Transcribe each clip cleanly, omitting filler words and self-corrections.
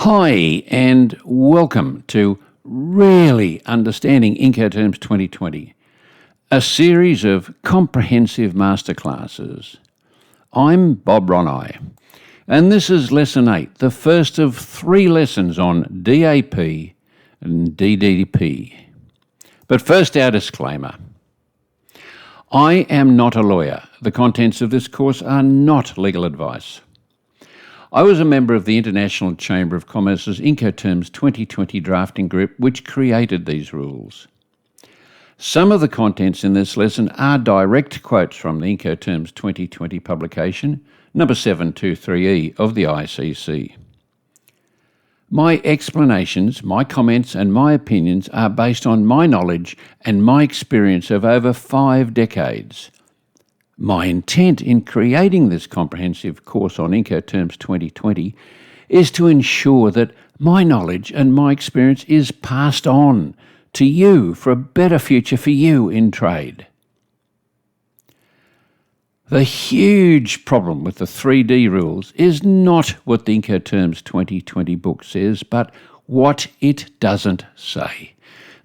Hi and welcome to Really Understanding Incoterms 2020, a series of comprehensive masterclasses. I'm Bob Ronai, and this is Lesson 8, the first of 3 lessons on DAP and DDP. But first, our disclaimer. I am not a lawyer. The contents of this course are not legal advice. I was a member of the International Chamber of Commerce's Incoterms 2020 drafting group, which created these rules. Some of the contents in this lesson are direct quotes from the Incoterms 2020 publication, number 723E of the ICC. My explanations, my comments and my opinions are based on my knowledge and my experience of over 5 decades. My intent in creating this comprehensive course on Incoterms 2020 is to ensure that my knowledge and my experience is passed on to you for a better future for you in trade. The huge problem with the 3D rules is not what the Incoterms 2020 book says, but what it doesn't say.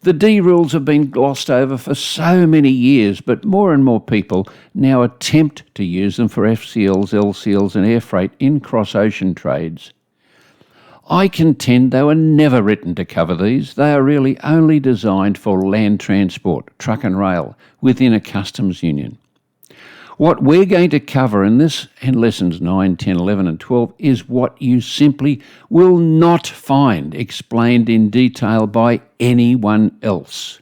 The D rules have been glossed over for so many years, but more and more people now attempt to use them for FCLs, LCLs and air freight in cross-ocean trades. I contend they were never written to cover these. They are really only designed for land transport, truck and rail, within a customs union. What we're going to cover in this and lessons 9, 10, 11 and 12 is what you simply will not find explained in detail by anyone else.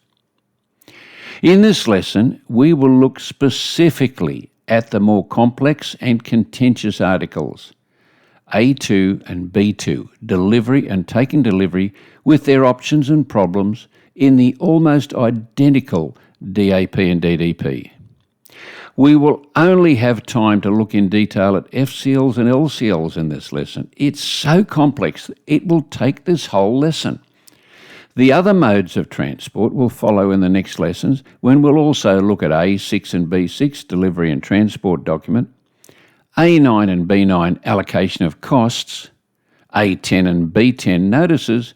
In this lesson, we will look specifically at the more complex and contentious articles, A2 and B2, delivery and taking delivery, with their options and problems in the almost identical DAP and DDP. We will only have time to look in detail at FCLs and LCLs in this lesson. It's so complex it will take this whole lesson. The other modes of transport will follow in the next lessons, when we'll also look at A6 and B6, delivery and transport document, A9 and B9, allocation of costs, A10 and B10, notices,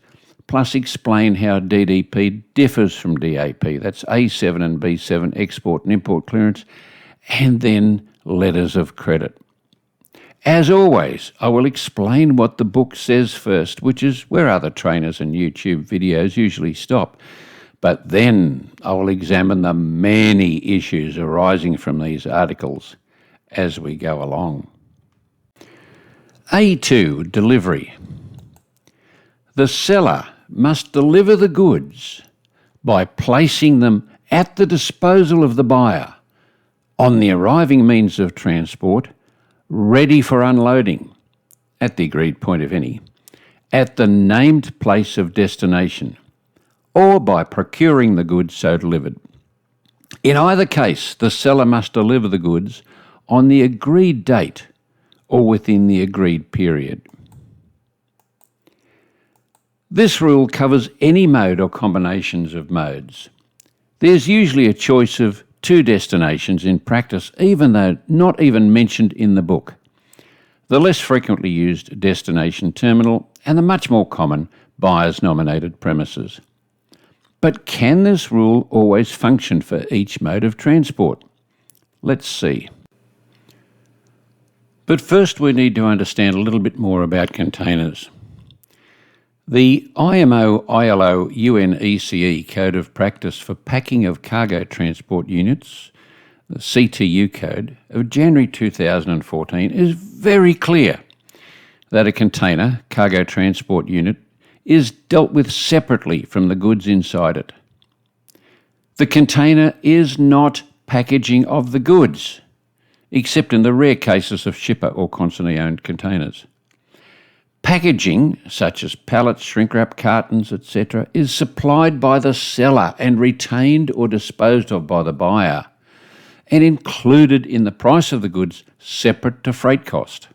plus explain how DDP differs from DAP. That's A7 and B7, export and import clearance, and then letters of credit. As always, I will explain what the book says first, which is where other trainers and YouTube videos usually stop. But then I will examine the many issues arising from these articles as we go along. A2, delivery. The seller must deliver the goods by placing them at the disposal of the buyer on the arriving means of transport, ready for unloading, at the agreed point of any, at the named place of destination, or by procuring the goods so delivered. In either case, the seller must deliver the goods on the agreed date or within the agreed period. This rule covers any mode or combinations of modes. There's usually a choice of 2 destinations in practice, even though not even mentioned in the book. The less frequently used destination terminal and the much more common buyer's nominated premises. But can this rule always function for each mode of transport? Let's see. But first we need to understand a little bit more about containers. The IMO-ILO UNECE Code of Practice for Packing of Cargo Transport Units, the CTU Code of January 2014, is very clear that a container, cargo transport unit, is dealt with separately from the goods inside it. The container is not packaging of the goods, except in the rare cases of shipper or consignee-owned containers. Packaging, such as pallets, shrink-wrap, cartons, etc., is supplied by the seller and retained or disposed of by the buyer, and included in the price of the goods separate to freight cost.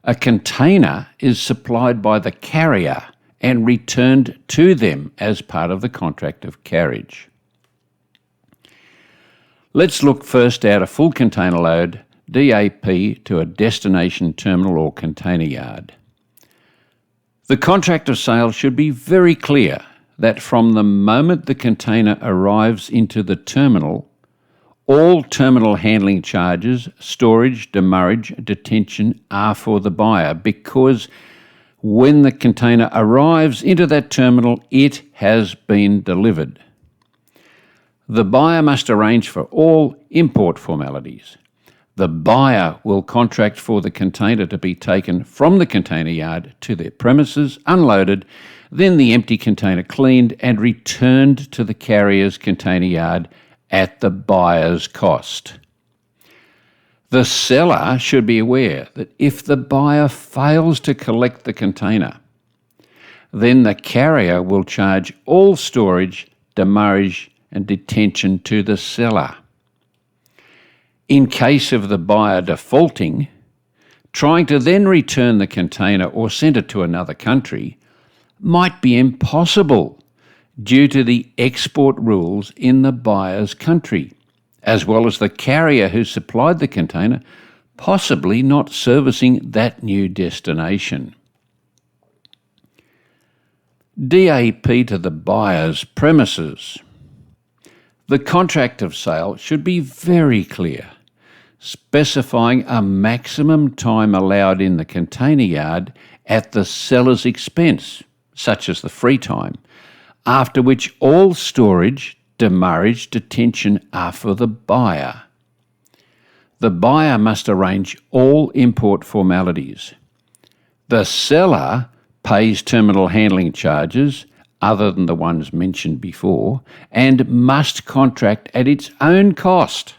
A container is supplied by the carrier and returned to them as part of the contract of carriage. Let's look first at a full container load DAP to a destination terminal or container yard. The contract of sale should be very clear that from the moment the container arrives into the terminal, all terminal handling charges, storage, demurrage, detention are for the buyer, because when the container arrives into that terminal, it has been delivered. The buyer must arrange for all import formalities. The buyer will contract for the container to be taken from the container yard to their premises, unloaded, then the empty container cleaned and returned to the carrier's container yard at the buyer's cost. The seller should be aware that if the buyer fails to collect the container, then the carrier will charge all storage, demurrage and detention to the seller. In case of the buyer defaulting, trying to then return the container or send it to another country might be impossible due to the export rules in the buyer's country, as well as the carrier who supplied the container possibly not servicing that new destination. DAP to the buyer's premises. The contract of sale should be very clear, specifying a maximum time allowed in the container yard at the seller's expense, such as the free time, after which all storage, demurrage, detention are for the buyer. The buyer must arrange all import formalities. The seller pays terminal handling charges, other than the ones mentioned before, and must contract at its own cost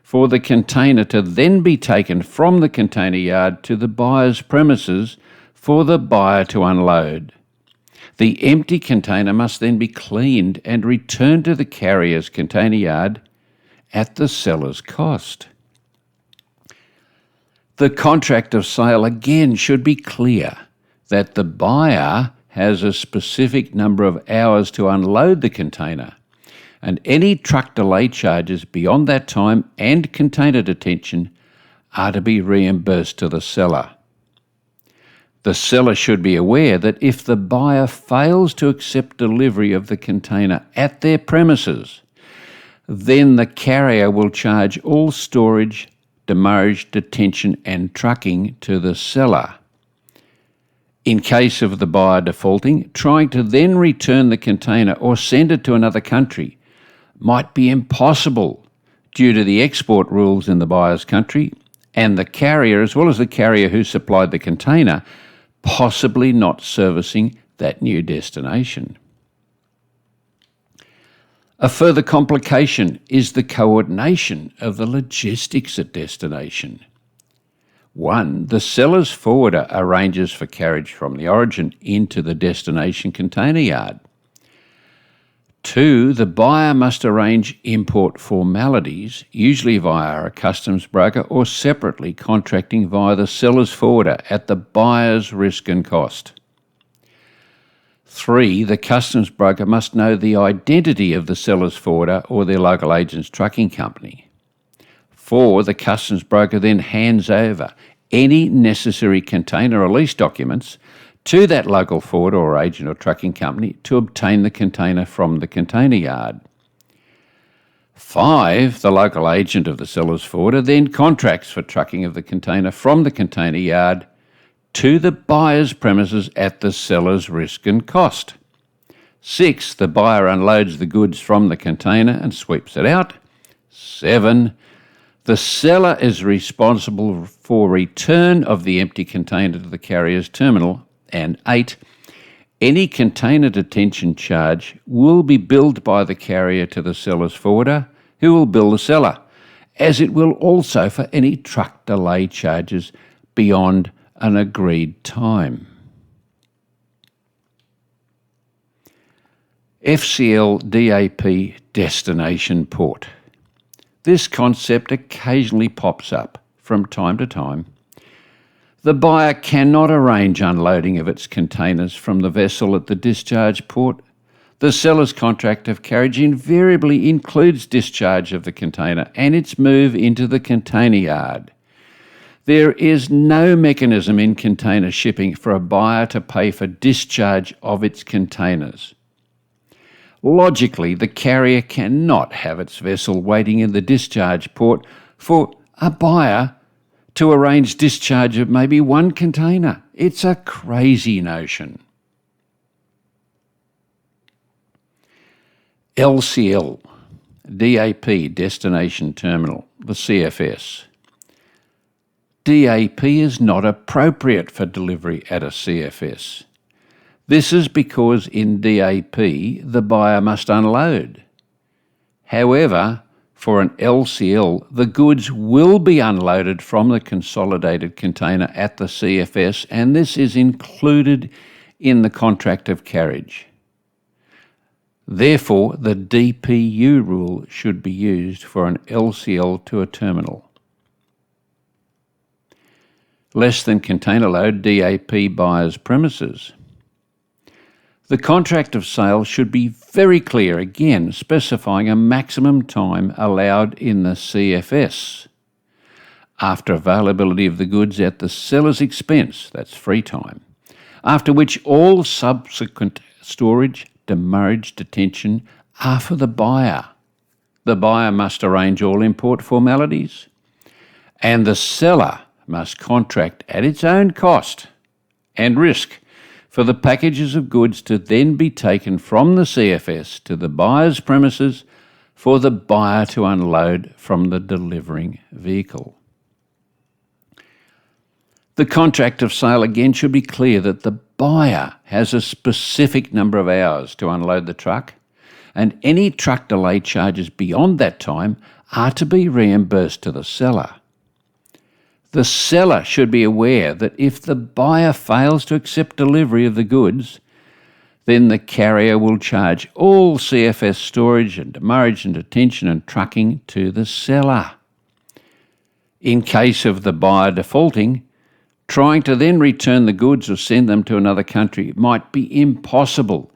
for the container to then be taken from the container yard to the buyer's premises for the buyer to unload. The empty container must then be cleaned and returned to the carrier's container yard at the seller's cost. The contract of sale again should be clear that the buyer has a specific number of hours to unload the container, and any truck delay charges beyond that time and container detention are to be reimbursed to the seller. The seller should be aware that if the buyer fails to accept delivery of the container at their premises, then the carrier will charge all storage, demurrage, detention and trucking to the seller. In case of the buyer defaulting, trying to then return the container or send it to another country might be impossible due to the export rules in the buyer's country, and the carrier, as well as the carrier who supplied the container, possibly not servicing that new destination. A further complication is the coordination of the logistics at destination. 1. The seller's forwarder arranges for carriage from the origin into the destination container yard. 2. The buyer must arrange import formalities, usually via a customs broker or separately contracting via the seller's forwarder at the buyer's risk and cost. 3. The customs broker must know the identity of the seller's forwarder or their local agent's trucking company. 4. The customs broker then hands over any necessary container release documents to that local forwarder or agent or trucking company to obtain the container from the container yard. 5. The local agent of the seller's forwarder then contracts for trucking of the container from the container yard to the buyer's premises at the seller's risk and cost. 6. The buyer unloads the goods from the container and sweeps it out. 7. The seller is responsible for return of the empty container to the carrier's terminal. And 8. Any container detention charge will be billed by the carrier to the seller's forwarder, who will bill the seller, as it will also for any truck delay charges beyond an agreed time. FCL DAP destination port. This concept occasionally pops up from time to time. The buyer cannot arrange unloading of its containers from the vessel at the discharge port. The seller's contract of carriage invariably includes discharge of the container and its move into the container yard. There is no mechanism in container shipping for a buyer to pay for discharge of its containers. Logically, the carrier cannot have its vessel waiting in the discharge port for a buyer to arrange discharge of maybe one container. It's a crazy notion. LCL, DAP, Destination Terminal, the CFS. DAP is not appropriate for delivery at a CFS. This is because in DAP the buyer must unload. However, for an LCL, the goods will be unloaded from the consolidated container at the CFS, and this is included in the contract of carriage. Therefore, the DPU rule should be used for an LCL to a terminal. Less than container load, DAP buyer's premises. The contract of sale should be very clear, again specifying a maximum time allowed in the CFS. After availability of the goods at the seller's expense, that's free time, after which all subsequent storage, demurrage, detention are for the buyer. The buyer must arrange all import formalities, and the seller must contract at its own cost and risk for the packages of goods to then be taken from the CFS to the buyer's premises for the buyer to unload from the delivering vehicle. The contract of sale again should be clear that the buyer has a specific number of hours to unload the truck, and any truck delay charges beyond that time are to be reimbursed to the seller. The seller should be aware that if the buyer fails to accept delivery of the goods, then the carrier will charge all CFS storage and demurrage and detention and trucking to the seller. In case of the buyer defaulting, trying to then return the goods or send them to another country might be impossible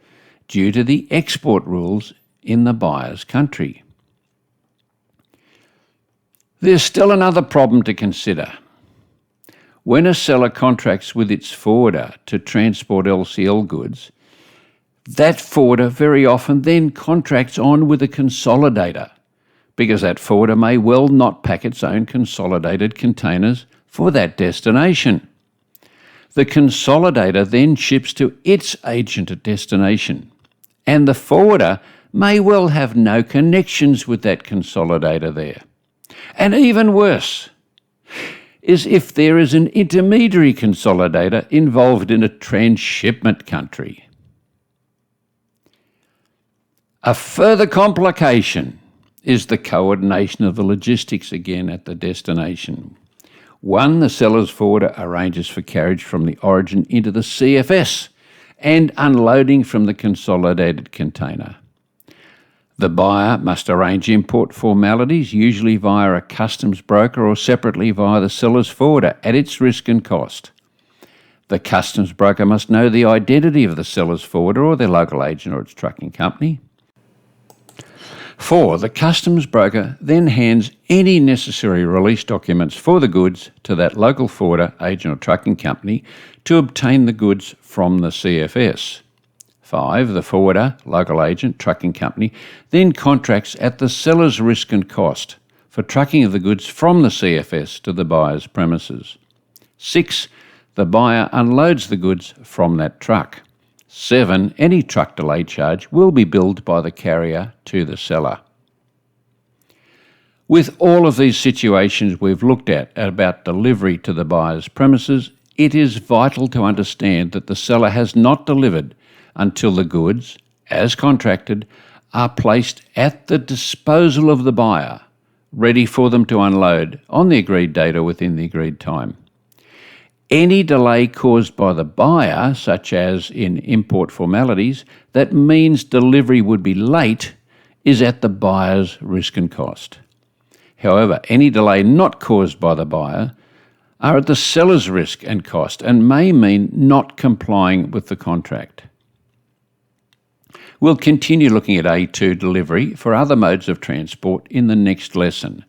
due to the export rules in the buyer's country. There's still another problem to consider. When a seller contracts with its forwarder to transport LCL goods, that forwarder very often then contracts on with a consolidator, because that forwarder may well not pack its own consolidated containers for that destination. The consolidator then ships to its agent at destination, and the forwarder may well have no connections with that consolidator there. And even worse is if there is an intermediary consolidator involved in a transshipment country. A further complication is the coordination of the logistics again at the destination. One, the seller's forwarder arranges for carriage from the origin into the CFS and unloading from the consolidated container. The buyer must arrange import formalities, usually via a customs broker or separately via the seller's forwarder at its risk and cost. The customs broker must know the identity of the seller's forwarder or their local agent or its trucking company. 4. The customs broker then hands any necessary release documents for the goods to that local forwarder, agent or trucking company to obtain the goods from the CFS. 5. The forwarder, local agent, trucking company then contracts at the seller's risk and cost for trucking of the goods from the CFS to the buyer's premises. 6. The buyer unloads the goods from that truck. 7. Any truck delay charge will be billed by the carrier to the seller. With all of these situations we've looked at about delivery to the buyer's premises, it is vital to understand that the seller has not delivered until the goods, as contracted, are placed at the disposal of the buyer, ready for them to unload on the agreed date or within the agreed time. Any delay caused by the buyer, such as in import formalities, that means delivery would be late, is at the buyer's risk and cost. However, any delay not caused by the buyer are at the seller's risk and cost and may mean not complying with the contract. We'll continue looking at A2 delivery for other modes of transport in the next lesson.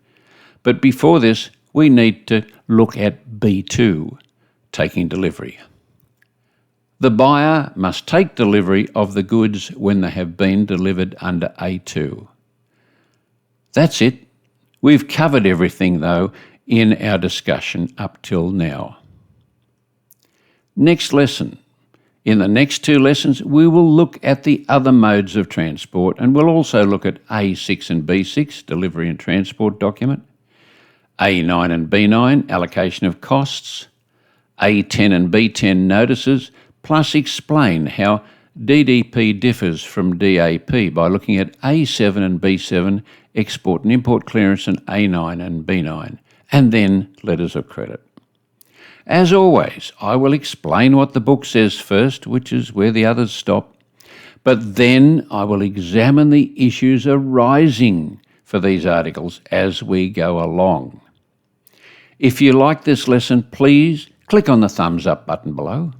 But before this, we need to look at B2, taking delivery. The buyer must take delivery of the goods when they have been delivered under A2. That's it. We've covered everything, though, in our discussion up till now. Next lesson. In the next two lessons, we will look at the other modes of transport, and we'll also look at A6 and B6, delivery and transport document, A9 and B9, allocation of costs, A10 and B10 notices, plus explain how DDP differs from DAP by looking at A7 and B7, export and import clearance, and A9 and B9, and then letters of credit. As always, I will explain what the book says first, which is where the others stop, but then I will examine the issues arising for these articles as we go along. If you like this lesson, please click on the thumbs up button below.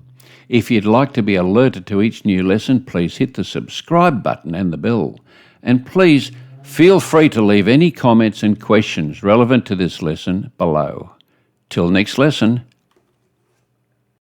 If you'd like to be alerted to each new lesson, please hit the subscribe button and the bell. And please feel free to leave any comments and questions relevant to this lesson below. Till next lesson,